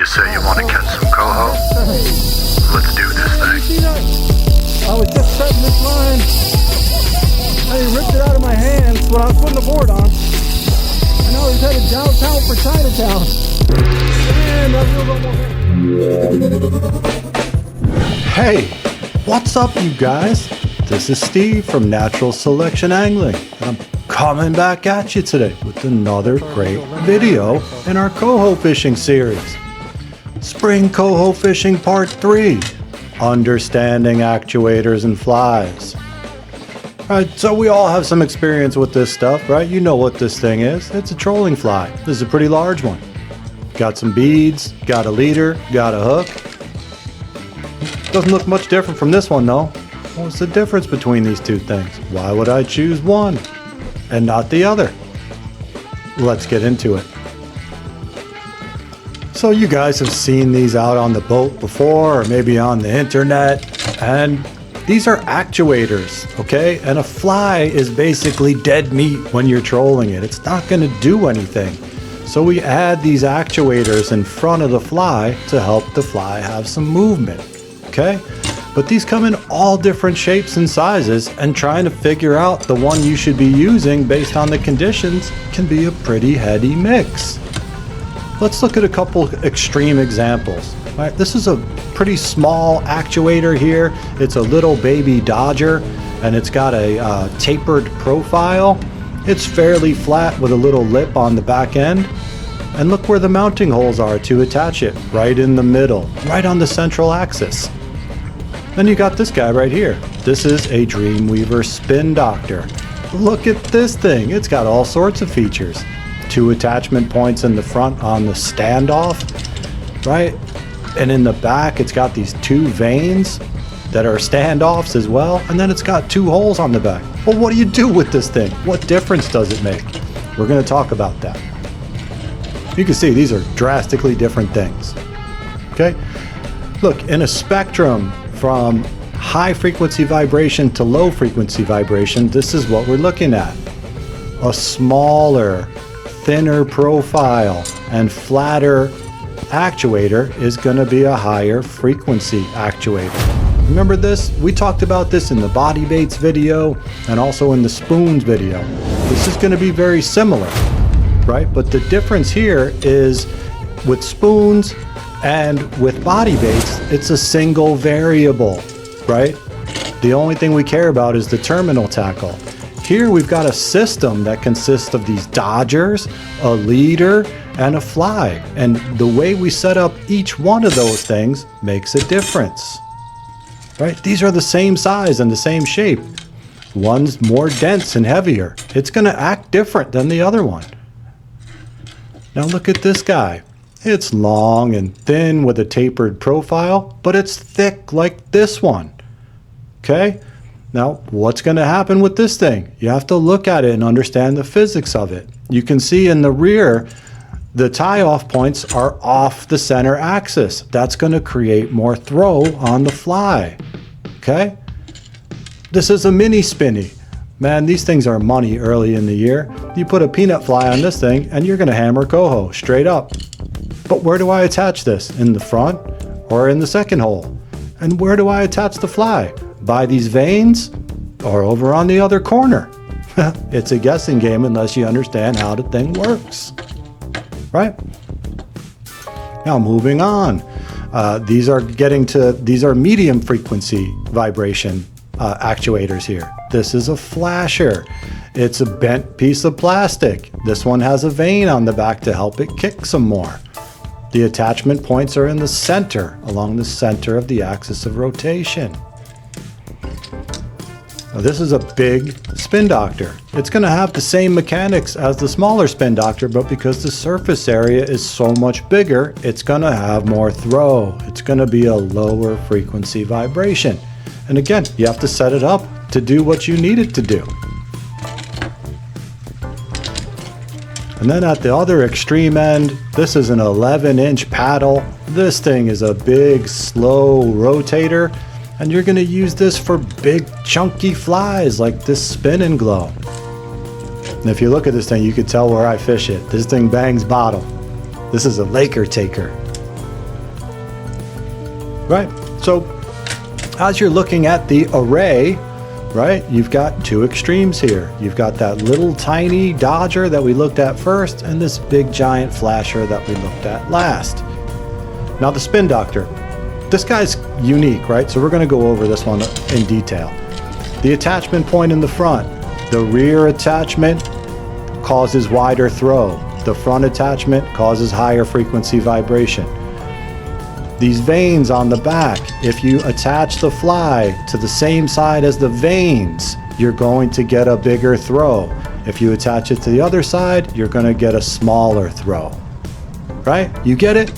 You say you want to catch some coho? Let's do this thing. See that? I was just setting this line. I ripped it out of my hands when I was putting the board on. And now he's headed downtown for Chinatown. And Hey, what's up you guys? This is Steve from Natural Selection Angling. I'm coming back at you today with another great video in our coho fishing series. Spring coho fishing part 3, understanding actuators and flies. Right, so we all have some experience with this stuff, right? You know what this thing is. It's a trolling fly. This is a pretty large one. Got some beads, got a leader, got a hook. Doesn't look much different from this one though. What's the difference between these two things? Why would I choose one and not the other? Let's get into it. So you guys have seen these out on the boat before, or maybe on the internet, and these are actuators, okay? And a fly is basically dead meat when you're trolling it. It's not gonna do anything. So we add these actuators in front of the fly to help the fly have some movement, okay? But these come in all different shapes and sizes, and trying to figure out the one you should be using based on the conditions can be a pretty heady mix. Let's look at a couple extreme examples. All right, this is a pretty small actuator here. It's a little baby Dodger, and it's got a tapered profile. It's fairly flat with a little lip on the back end. And look where the mounting holes are to attach it, right in the middle, right on the central axis. Then you got this guy right here. This is a Dreamweaver Spin Doctor. Look at this thing. It's got all sorts of features. 2 attachment points in the front on the standoff, right? And in the back, it's got these 2 vanes that are standoffs as well. And then it's got 2 holes on the back. Well, what do you do with this thing? What difference does it make? We're going to talk about that. You can see these are drastically different things. Okay? Look, in a spectrum from high frequency vibration to low frequency vibration, this is what we're looking at. A smaller, thinner profile and flatter actuator is going to be a higher frequency actuator. Remember this? We talked about this in the body baits video and also in the spoons video. This is going to be very similar, right? But the difference here is with spoons and with body baits, it's a single variable, right? The only thing we care about is the terminal tackle. Here we've got a system that consists of these Dodgers, a leader, and a fly. And the way we set up each one of those things makes a difference, right? These are the same size and the same shape. One's more dense and heavier. It's gonna act different than the other one. Now look at this guy. It's long and thin with a tapered profile, but it's thick like this one, okay? Now, what's going to happen with this thing? You have to look at it and understand the physics of it. You can see in the rear, the tie-off points are off the center axis. That's going to create more throw on the fly, okay? This is a mini spinny. Man, these things are money early in the year. You put a peanut fly on this thing and you're going to hammer coho straight up. But where do I attach this? In the front or in the second hole? And where do I attach the fly? By these vanes or over on the other corner? It's a guessing game unless you understand how the thing works, right? Now moving on. These are medium frequency vibration actuators here. This is a flasher. It's a bent piece of plastic. This one has a vane on the back to help it kick some more. The attachment points are in the center, along the center of the axis of rotation. Now this is a big Spin Doctor. It's going to have the same mechanics as the smaller Spin Doctor, but because the surface area is so much bigger, it's going to have more throw. It's going to be a lower frequency vibration. And again, you have to set it up to do what you need it to do. And then at the other extreme end, this is an 11-inch paddle. This thing is a big, slow rotator, and you're going to use this for big, chunky flies like this Spin and Glow. And if you look at this thing, you can tell where I fish it. This thing bangs bottom. This is a Laker taker. right? So as you're looking at the array, right, you've got two extremes here. You've got that little tiny dodger that we looked at first and this big giant flasher that we looked at last. Now the spin doctor, this guy's unique, right? So we're going to go over this one in detail. The attachment point in the front, the rear attachment causes wider throw. The front attachment causes higher frequency vibration. These vanes on the back, if you attach the fly to the same side as the vanes, you're going to get a bigger throw. If you attach it to the other side, you're going to get a smaller throw. Right? You get it?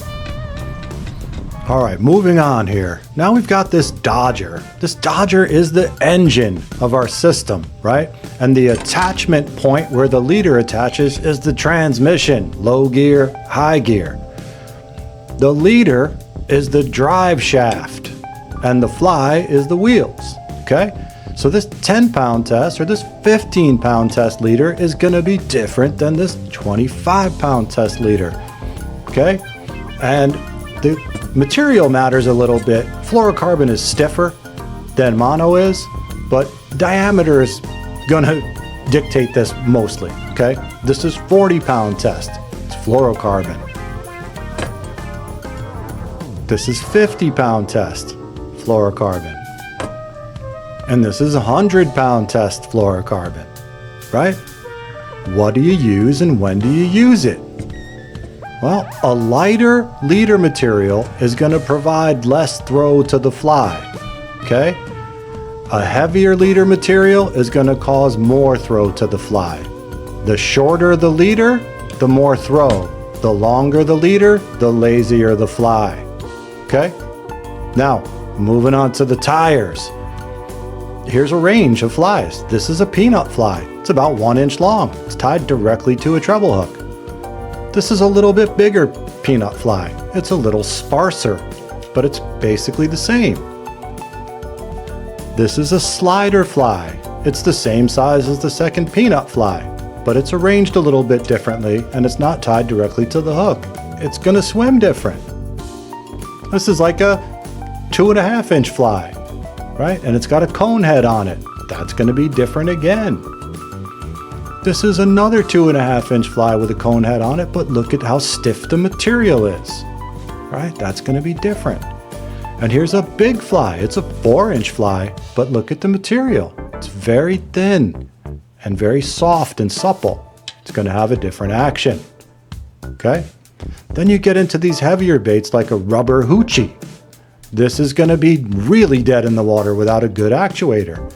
All right, moving on here. Now we've got this dodger. This dodger is the engine of our system, right? And the attachment point where the leader attaches is the transmission, low gear, high gear. The leader is the drive shaft and the fly is the wheels, okay? So this 10-pound test or this 15-pound test leader is gonna be different than this 25-pound test leader, okay? And the material matters a little bit. Fluorocarbon is stiffer than mono is, but diameter is gonna dictate this mostly, okay? This is 40-pound test, it's fluorocarbon. This is 50-pound test, fluorocarbon. And this is 100-pound test fluorocarbon, right? What do you use and when do you use it? Well, a lighter leader material is going to provide less throw to the fly, okay? A heavier leader material is going to cause more throw to the fly. The shorter the leader, the more throw. The longer the leader, the lazier the fly, okay? Now, moving on to the tires. Here's a range of flies. This is a peanut fly. It's about 1 inch long. It's tied directly to a treble hook. This is a little bit bigger peanut fly. It's a little sparser, but it's basically the same. This is a slider fly. It's the same size as the second peanut fly, but it's arranged a little bit differently and it's not tied directly to the hook. It's gonna swim different. This is like a 2.5 inch fly, right? And it's got a cone head on it. That's gonna be different again. This is another 2.5 inch fly with a cone head on it, but look at how stiff the material is, right? That's gonna be different. And here's a big fly. It's a 4 inch fly, but look at the material. It's very thin and very soft and supple. It's gonna have a different action, okay? Then you get into these heavier baits like a rubber hoochie. This is gonna be really dead in the water without a good actuator.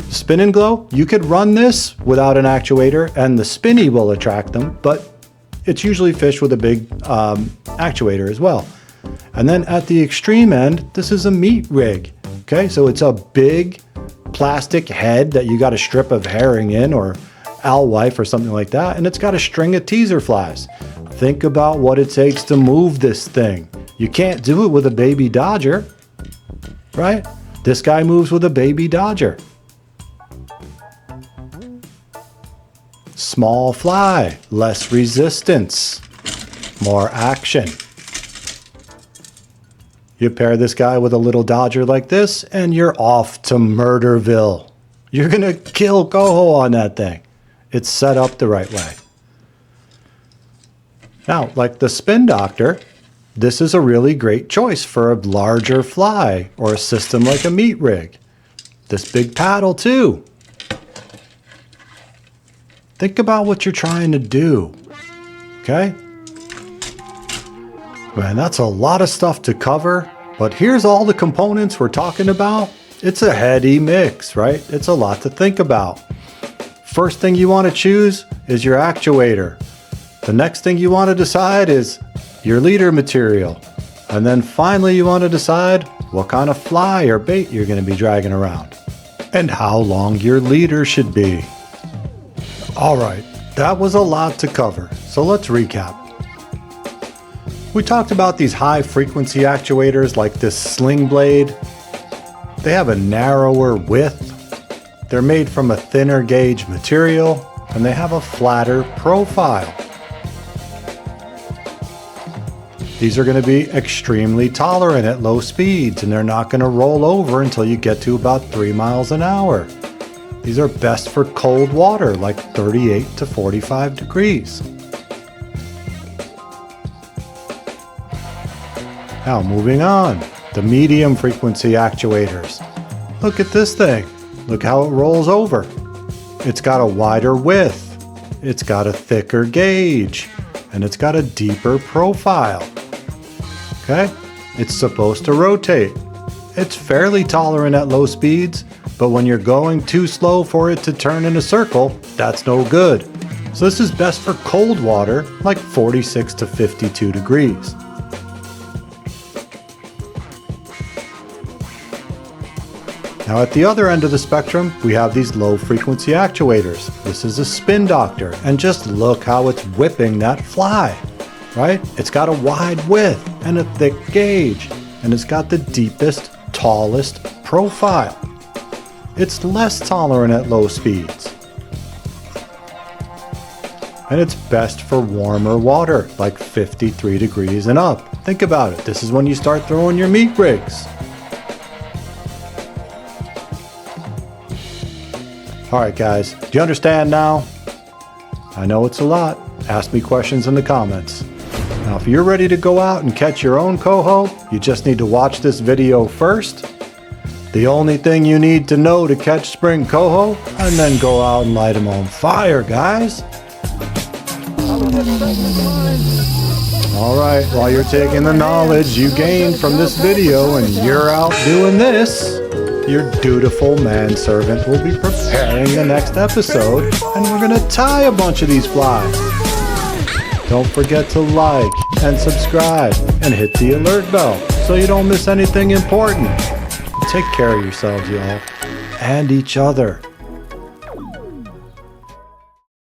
Spin and glow, you could run this without an actuator and the spinny will attract them, but it's usually fish with a big actuator as well. And then at the extreme end, this is a meat rig, okay? So it's a big plastic head that you got a strip of herring in or alewife or something like that, and it's got a string of teaser flies. Think about what it takes to move this thing. You can't do it with a baby dodger, right? This guy moves with a baby dodger. Small fly, less resistance, more action. You pair this guy with a little dodger like this and you're off to Murderville. You're gonna kill Coho on that thing. It's set up the right way. Now, like the spin doctor, this is a really great choice for a larger fly or a system like a meat rig. This big paddle too. Think about what you're trying to do, okay? Man, that's a lot of stuff to cover, but here's all the components we're talking about. It's a heady mix, right? It's a lot to think about. First thing you want to choose is your actuator. The next thing you want to decide is your leader material. And then finally you want to decide what kind of fly or bait you're going to be dragging around and how long your leader should be. All right, that was a lot to cover, so let's recap. We talked about these high frequency actuators like this Sling blade. They have a narrower width, they're made from a thinner gauge material, and they have a flatter profile. These are going to be extremely tolerant at low speeds, and they're not going to roll over until you get to about 3 miles an hour. These are best for cold water, like 38 to 45 degrees. Now moving on, the medium frequency actuators. Look at this thing. Look how it rolls over. It's got a wider width. It's got a thicker gauge. And it's got a deeper profile. Okay? It's supposed to rotate. It's fairly tolerant at low speeds, but when you're going too slow for it to turn in a circle, that's no good. So this is best for cold water, like 46 to 52 degrees. Now at the other end of the spectrum, we have these low frequency actuators. This is a spin doctor, and just look how it's whipping that fly, right? It's got a wide width and a thick gauge, and it's got the deepest, tallest profile. It's less tolerant at low speeds. And it's best for warmer water, like 53 degrees and up. Think about it, this is when you start throwing your meat rigs. Alright guys, do you understand now? I know it's a lot. Ask me questions in the comments. Now if you're ready to go out and catch your own coho, you just need to watch this video first. The only thing you need to know to catch spring coho, and then go out and light them on fire, guys. Alright, while you're taking the knowledge you gained from this video and you're out doing this, your dutiful manservant will be preparing the next episode, and we're going to tie a bunch of these flies. Don't forget to like and subscribe and hit the alert bell so you don't miss anything important. Take care of yourselves, y'all, and each other.